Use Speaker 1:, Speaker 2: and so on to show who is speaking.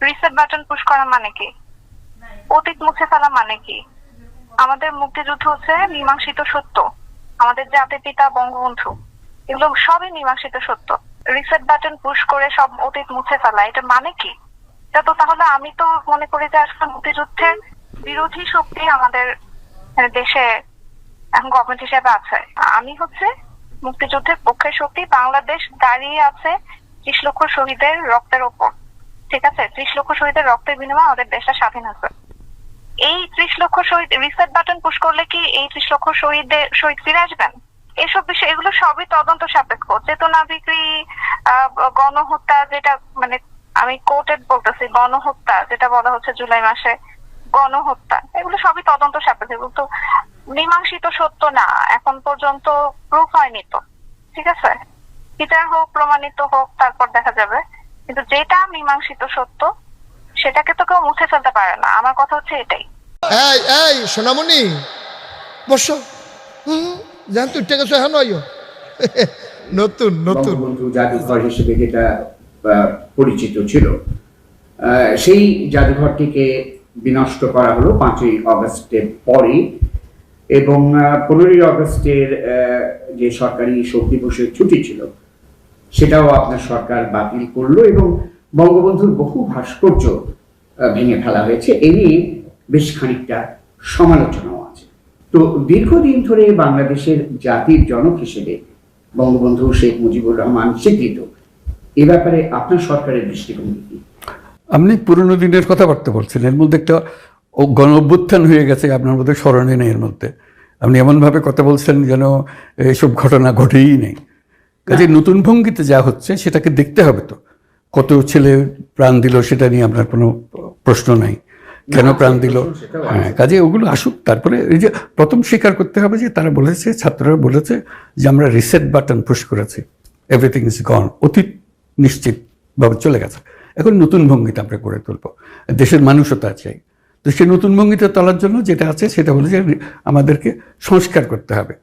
Speaker 1: Reset button push করা মানে কি? অতীত মুছে ফেলা মানে কি? আমাদের মুক্তিযুদ্ধ হচ্ছে মীমাংসিত সত্য, আমাদের জাতির পিতা বঙ্গবন্ধু, এগুলো সবই মীমাংসিত সত্য। রিসেট বাটন পুশ করে সব অতীত মুছে ফেলা, এটা মানে কি? এটা তো তাহলে আমি তো মনে করি যে আসলে মুক্তিযুদ্ধের বিরোধী শক্তি আমাদের দেশে এখন গভর্নমেন্ট হিসেবে আছে। আমি হচ্ছে মুক্তিযুদ্ধের পক্ষের শক্তি। বাংলাদেশ দাঁড়িয়ে আছে 30 লক্ষ শহীদের রক্তের ওপর, ঠিক আছে? 30 লক্ষ শহীদের রক্তের বিনিময়ে আমাদের দেশটা স্বাধীন হয়েছে। এই 30 লক্ষ শহীদ রিসেট বাটন পুশ করলে কি এই 30 লক্ষ শহীদ ফিরে আসবেন? এইসব বিষয়, এগুলো সবই তদন্ত সাপেক্ষ। চেতনা বিক্রি, গণহত্যা, যেটা মানে আমি কোর্টেড বলতেছি, গণহত্যা যেটা বলা হচ্ছে জুলাই মাসে গণহত্যা, এগুলো সবই তদন্ত সাপেক্ষ। এগুলো তো মীমাংসিত সত্য না, এখন পর্যন্ত প্রুফ হয়নি তো, ঠিক আছে? বিচার হোক, প্রমাণিত হোক, তারপর দেখা যাবে। কিন্তু যেটা মীমাংসিত সত্য সেটাকে তো কেউ মুছে ফেলতে পারে না। আমার কথা হচ্ছে এটাই।
Speaker 2: এই এই সোনামণি বসো। জান তুই টেকে এখন নতুন নতুন
Speaker 3: বঙ্গবন্ধু জাদুঘর হিসেবে যেটা পরিচিত ছিল, সেই জাদুঘরটিকে বিনষ্ট করা হলো 5ই অগস্টের পরে, এবং 15ই অগস্টের যে সরকারি শোক দিবসের ছুটি ছিল সেটাও আপনার সরকার বাতিল করলো, এবং বঙ্গবন্ধুর বহু ভাস্কর্য ভেঙে ফেলা হয়েছে। এ নিয়ে বেশ খানিকটা সমালোচনাও আছে। তো দীর্ঘদিন ধরে বাংলাদেশের জাতির জনক হিসেবে বঙ্গবন্ধু শেখ মুজিবুর রহমান স্বীকৃত, এ ব্যাপারে আপনার সরকারের দৃষ্টিভঙ্গি কি?
Speaker 4: আপনি পুরনো দিনের কথাবার্তা বলছেন, এর মধ্যে একটা গণ অভ্যুত্থান হয়ে গেছে, আপনার মধ্যে স্মরণে নেই। এর মধ্যে আপনি এমনভাবে কথা বলছেন যেন এইসব ঘটনা ঘটেই নেই। কাজে নতুন ভঙ্গিতে যা হচ্ছে সেটাকে দেখতে হবে। তো কত ছেলে প্রাণ দিল সেটা নিয়ে আপনার কোনো প্রশ্ন নাই, কেন প্রাণ দিল? হ্যাঁ, কাজে ওগুলো আসুক। তারপরে এই যে প্রথম স্বীকার করতে হবে যে তারা বলেছে, ছাত্ররা বলেছে যে আমরা রিসেট বাটন পুশ করেছি, এভরিথিং ইজ গন, অতীত নিশ্চিতভাবে চলে গেছে। এখন নতুন ভঙ্গিতে আমরা করে তুলব, দেশের মানুষতা চাই। তো সেই নতুন ভঙ্গিতে তোলার জন্য যেটা আছে সেটা হলো যে আমাদেরকে সংস্কার করতে হবে।